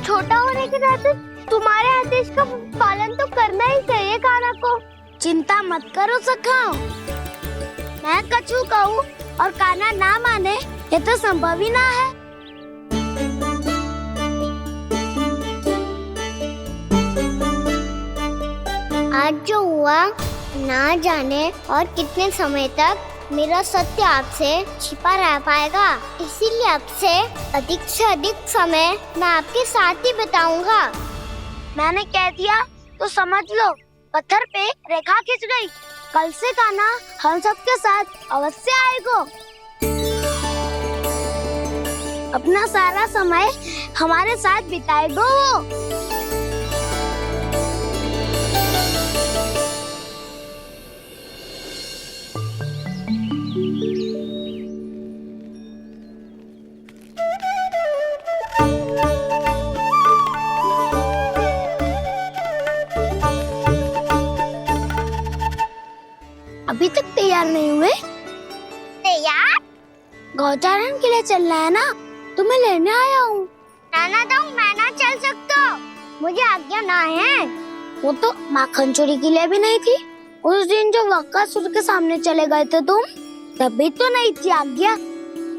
छोटा होने के नाते तुम्हारे आदेश का पालन तो करना ही चाहिए कान्हा को। चिंता मत करो सखा, मैं कछु कहूँ और कान्हा ना माने, ये तो संभव ही ना है। आज जो हुआ ना जाने और कितने समय तक मेरा सत्य आपसे छिपा रह पाएगा, इसीलिए आपसे अधिक से अधिक समय मैं आपके साथ ही बिताऊंगा। मैंने कह दिया तो समझ लो, पत्थर पे रेखा खींच गई। कल से कान्हा हम सबके साथ अवश्य आएगा। अपना सारा समय हमारे साथ बिताएगा वो। अभी तक तैयार नहीं हुए? तैयार? गौचारण के लिए चलना है ना, तो मैं लेने आया हूँ। नाना तो मैं ना चल सकता, मुझे आज्ञा ना है। वो तो माखन चोरी के लिए भी नहीं थी। उस दिन जो वक्कासुर के सामने चले गए थे तुम, तभी तो नहीं थी आज्ञा।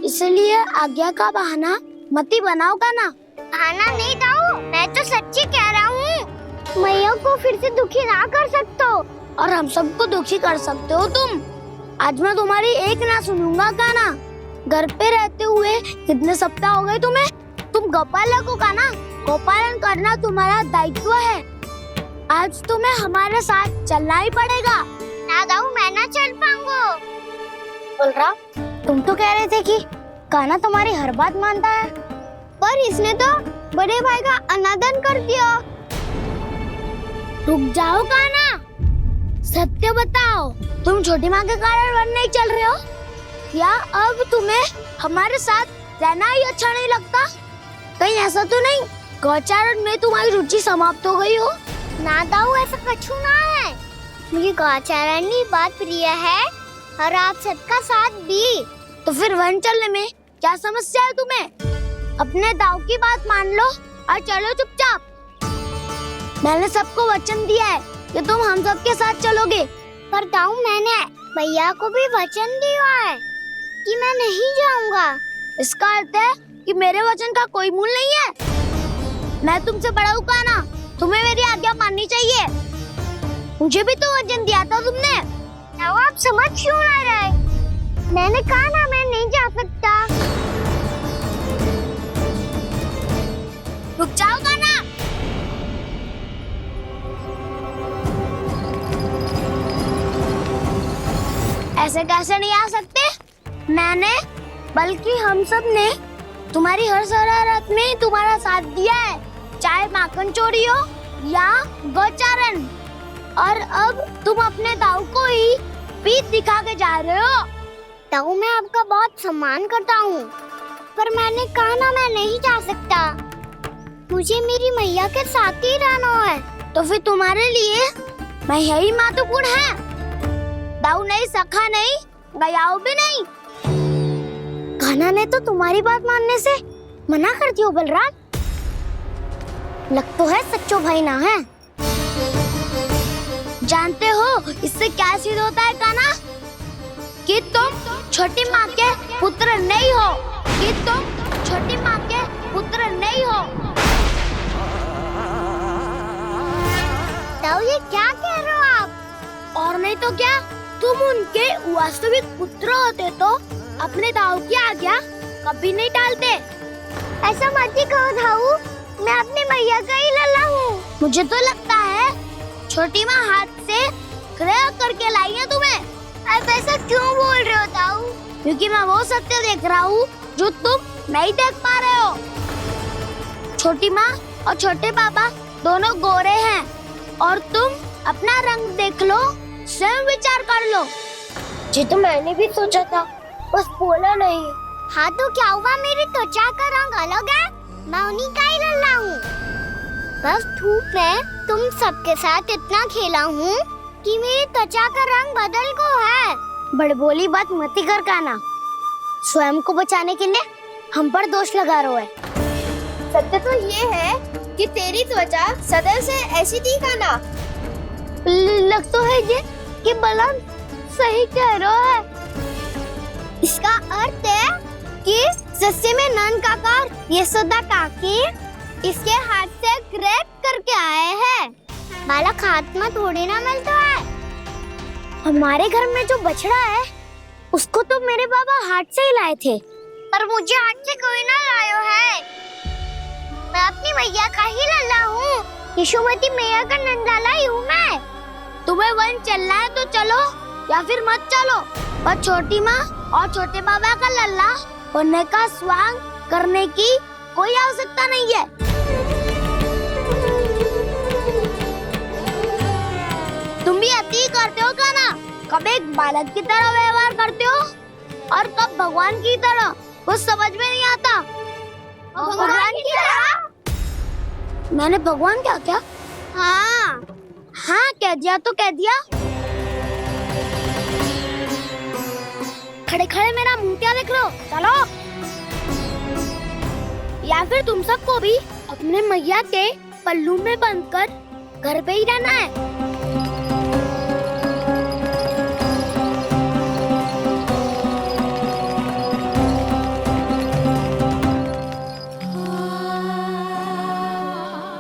इसलिए आज्ञा का बहाना मत ही बनाओ ना। बहाना नहीं दाऊ, मैं तो सच्ची कह रहा हूँ। मैया को फिर से दुखी ना कर सकते हो और हम सबको दुखी कर सकते हो तुम। आज मैं तुम्हारी एक ना सुनूंगा कान्हा। घर पे रहते हुए कितने सप्ताह हो गए तुम्हें? तुम गोपालक हो कान्हा, गोपालन करना तुम्हारा दायित्व है। आज तुम्हें हमारे साथ चलना ही पड़ेगा। ना दाऊ, मैं ना चल पाऊंगा। बलराम, तुम तो कह रहे थे कि कान्हा तुम्हारी हर बात मानता है, पर इसने तो बड़े भाई का अनादर कर दिया। रुक जाओ कान्हा, सत्य बताओ, तुम छोटी माँ के कारण वन नहीं चल रहे हो या अब तुम्हें हमारे साथ रहना ही अच्छा नहीं लगता? कहीं ऐसा तो नहीं गौचारण में तुम्हारी रुचि समाप्त हो गई हो? ना दाऊ, ऐसा कछु ना है। मुझे गौचारण ही बात प्रिय है और आप सबका साथ भी। तो फिर वन चलने में क्या समस्या है तुम्हें? अपने दाऊ की बात मान लो और चलो चुपचाप। मैंने सबको वचन दिया है कि तुम हम सबके साथ चलोगे। पर दाऊ, मैंने भैया को भी वचन दिया है कि मैं नहीं जाऊंगा। इसका अर्थ है कि मेरे वचन का कोई मूल नहीं है। मैं तुमसे बड़ा हूँ कान्हा, तुम्हें मेरी आज्ञा माननी चाहिए। मुझे भी तो वचन दिया था तुमने। अब आप समझ क्यों आ रहे? मैंने कहा ना मैं नहीं जा सकता। रुक जाओ कान्हा। ऐसे कैसे नहीं आ सकते? मैंने बल्कि हम सब ने तुम्हारी हर शरारत में तुम्हारा साथ दिया है, चाहे माखन चोरी हो या गोचारण। और अब तुम अपने दाऊ को ही पीठ दिखा के जा रहे हो। ताऊ मैं आपका बहुत सम्मान करता हूँ, पर मैंने कहा ना मैं नहीं जा सकता। मुझे मेरी मैया के साथ ही रहना है। तो फिर तुम्हारे लिए मैं यही महत्वपूर्ण है। दाऊ नहीं, सखा नहीं, गयाऊ भी नहीं। कान्हा ने तो तुम्हारी बात मानने से मना कर दिया बलराम। लग तो है सच्चो भाई ना है। जानते हो इससे क्या सिद्ध होता है कान्हा? कि तुम छोटी माँ के पुत्र नहीं हो, कि तुम छोटी माँ के पुत्र नहीं हो। ताऊ ये क्या कह रहे हो आप? और नहीं तो क्या, तुम उनके वास्तविक पुत्र होते तो अपने दाऊ की आज्ञा कभी नहीं टालते। ऐसा मत ही कहो दाऊ, मैं अपनी मैया का ही लल्ला हूँ। मुझे तो लगता है छोटी माँ हाथ से ग्रह करके लाई है तुम्हें। आप ऐसा क्यों बोल रहे हो ताऊ? क्योंकि मैं वो सत्य देख रहा हूँ जो तुम नहीं देख पा रहे हो। छोटी माँ और छोटे पापा दोनों गोरे हैं और तुम अपना रंग देख लो, स्वयं विचार कर लो। जी तो मैंने भी सोचा था, बस बोला नहीं। हाँ तो क्या हुआ, मेरी त्वचा का रंग अलग है, मैं उन्हीं का ही लल्ला हूँ। बस धूप में तुम सबके साथ इतना खेला हूँ कि मेरी त्वचा का रंग बदल को है। बड़बोली बात मत ही कर कान्हा। स्वयं को बचाने के लिए हम पर दोष लगा रहे है। सत्य तो ये है कि तेरी त्वचा सदैव से ऐसी थी कान्हा। लग तो है ये कि बलराम सही कह रहा है। इसका अर्थ है कि सस्य में नन काका यशोदा काकी इसके हाथ से ग्रेट करके आए हैं। बालक हाथ में थोड़ी ना मिलता है। हमारे घर में जो बछड़ा है उसको तो मेरे बाबा हाथ से ही लाए थे। पर मुझे हाथ से कोई ना लायो है। मैं अपनी मैया का ही लल्ला हूँ, यशोमती मैया का नंदाला ही हूँ मैं। तुम्हें वन चलना है तो चलो या फिर मत चलो, पर छोटी माँ और छोटे बाबा का लल्ला बनने का स्वांग करने की कोई आवश्यकता नहीं है। तुम भी अति करते हो कान्हा, कब एक बालक की तरह व्यवहार करते हो और कब भगवान की तरह, कुछ समझ में नहीं आता। भगवान की तरह? मैंने भगवान क्या क्या? हाँ कह दिया तो कह दिया। खड़े खड़े मेरा मुंह क्या देख रहे हो? चलो। या फिर तुम सबको भी अपने मैया के पल्लू में बंधकर घर पे ही रहना है।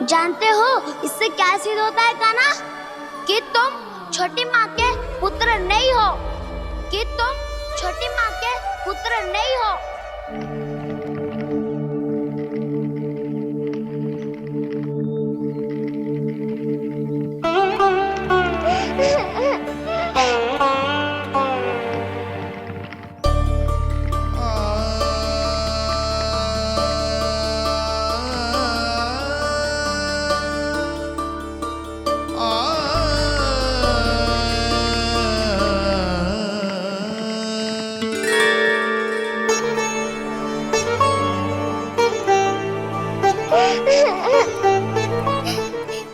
जानते हो इससे क्या सिद्ध होता है कान्हा? कि तुम छोटी माँ के पुत्र नहीं हो, कि तुम छोटी माँ के पुत्र नहीं हो।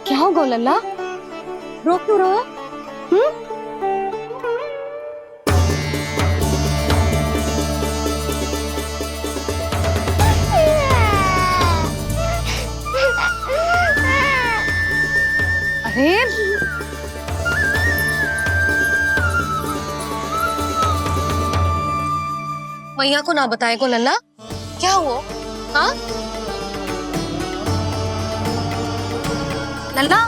क्या होगा लल्ला? रो क्यों रहे हो? अरे मैया को ना बताए को लल्ला, क्या हुआ? हाँ लल्ला,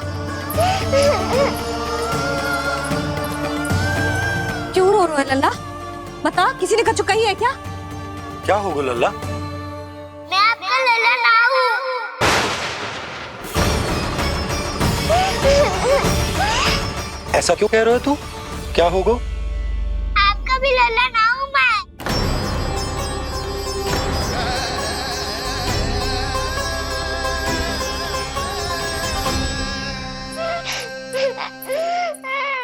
क्यों रो रहा है लल्ला? बता, किसी ने कछु कही है क्या? क्या होगा लल्ला? मैं आपका लल्ला ना हूँ। ऐसा क्यों कह रहे हो तू? क्या होगा? आपका भी लल्ला ना हूँ मैं।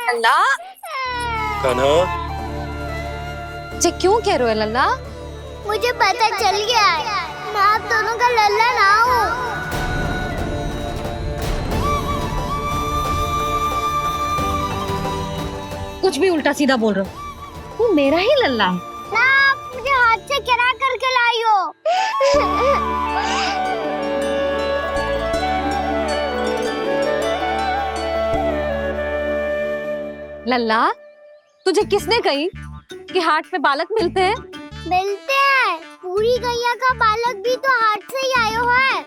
लल्ला, कान्हा, जी क्यों कह रहे हो लल्ला? मुझे पता चल गया है, मैं आप दोनों का लल्ला ना हूँ। कुछ भी उल्टा सीधा बोल रहे हो, वो मेरा ही लल्ला है। ना, आप मुझे हाथ से गिरा करके लाई हो। लल्ला, तुझे किसने कही कि हाट में बालक मिलते हैं? मिलते हैं, पूरी गैया का बालक भी तो हाट से ही आयो है।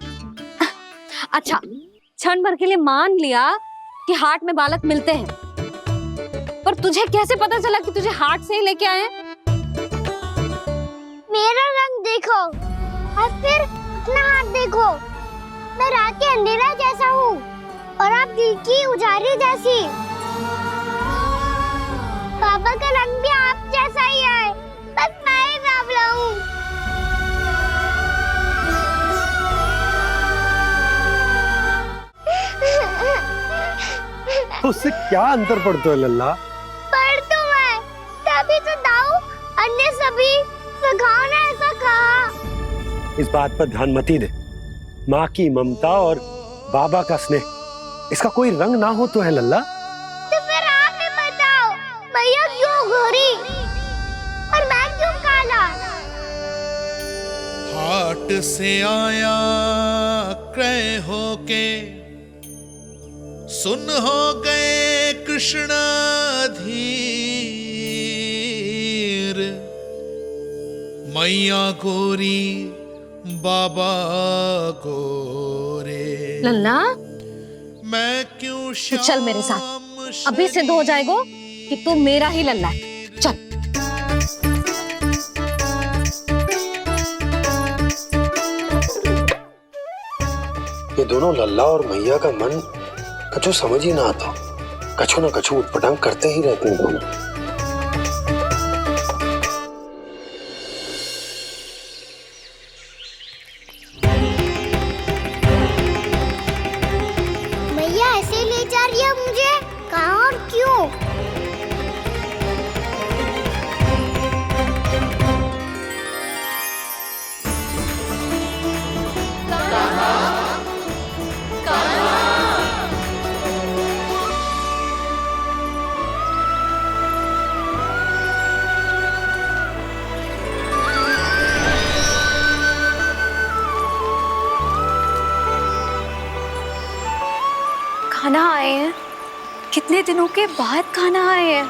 अच्छा, क्षण भर के लिए मान लिया कि हाट में बालक मिलते हैं, पर तुझे कैसे पता चला कि तुझे हाट से ही लेके आए हैं? मेरा रंग देखो और फिर अपना हाथ देखो। मैं रात के अंधेरा जैसा हूँ और आप दिल की उजाली जैसी। बाबा का रंग भी आप जैसा ही है, बस मैं ही बावला हूँ। उससे क्या अंतर पड़ता है लल्ला? पर तो मैं तभी तो दाऊ अन्य सभी सखाओ ने ऐसा कहा। इस बात पर ध्यान मत ही दे। माँ की ममता और बाबा का स्नेह, इसका कोई रंग ना हो तो है लल्ला? तो फिर आप ही बताओ, भैया क्यों गोरी और मैं क्यों काला? हाट से आया क्रय होके, सुन हो गए कृष्ण धीर। मैया गोरी बाबा गोरे, लल्ला, मैं क्यों तू चल मेरे साथ, अभी सिद्ध हो जाएगा कि तू मेरा ही लल्ला है। चल। ये दोनों लल्ला और मैया का मन कछु समझ ही ना आता, कछु ना कछु उटपटांग करते ही रहते हैं दोनों। भैया ऐसे ले जा रही है मुझे, कहाँ और क्यों? खाना आए हैं, कितने दिनों के बाद खाना आए हैं।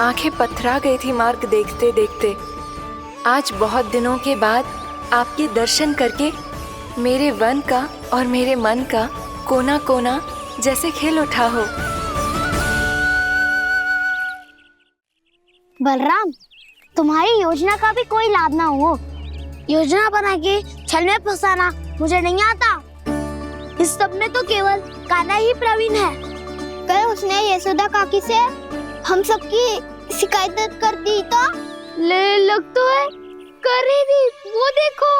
आंखें पथरा गई थी मार्ग देखते देखते। आज बहुत दिनों के बाद आपके दर्शन करके मेरे वन का और मेरे मन का कोना कोना जैसे खिल उठा हो। बलराम, तुम्हारी योजना का भी कोई लाभ ना हो। योजना बना के छल में फंसाना मुझे नहीं आता। इस सब में तो केवल कान्हा ही प्रवीण है। कल उसने यशोदा काकी से हम सबकी शिकायत कर दी तो लग तो है कर ही दी, वो देखो।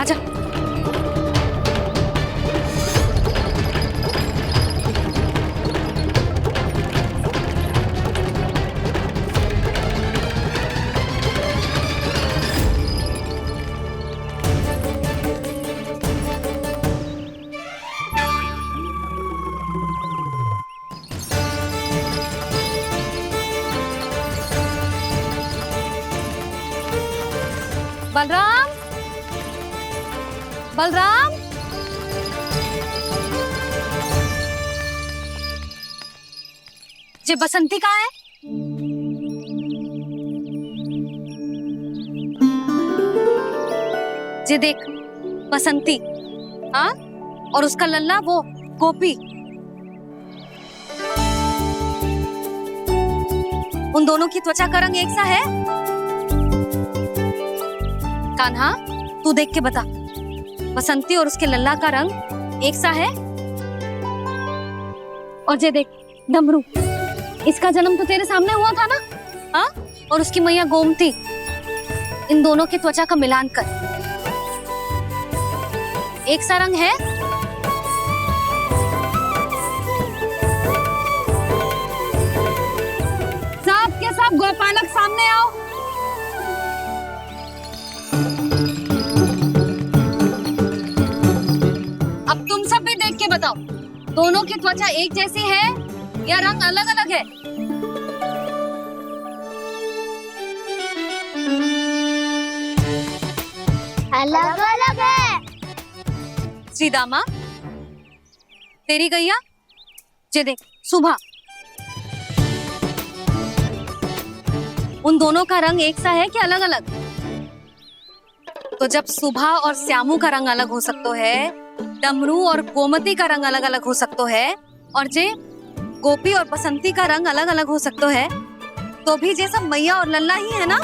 आजा। बलराम, बलराम, ये बसंती कहाँ है? ये देख बसंती, हाँ, और उसका लल्ला वो गोपी। उन दोनों की त्वचा का रंग एक सा है? कान्हा, तू देख के बता, बसंती और उसके लल्ला का रंग एक सा है? और ये देख डमरू, इसका जन्म तो तेरे सामने हुआ था ना, हाँ? और उसकी मैया गोमती, इन दोनों की त्वचा का मिलान कर, एक सा रंग है? सब के सब गोपालक सामने आओ। अब तुम सब भी देख के बताओ, दोनों की त्वचा एक जैसी है या रंग अलग अलग है? अलग अलग है। श्रीदामा, तेरी गैया, ये देख सुबह, उन दोनों का रंग एक सा है कि अलग अलग? तो जब सुबह और श्यामू का रंग अलग हो सकता है, डमरू और गोमती का रंग अलग अलग हो सकता है, और जे गोपी और बसंती का रंग अलग अलग हो सकता है, तो भी जे सब मैया और लल्ला ही है ना?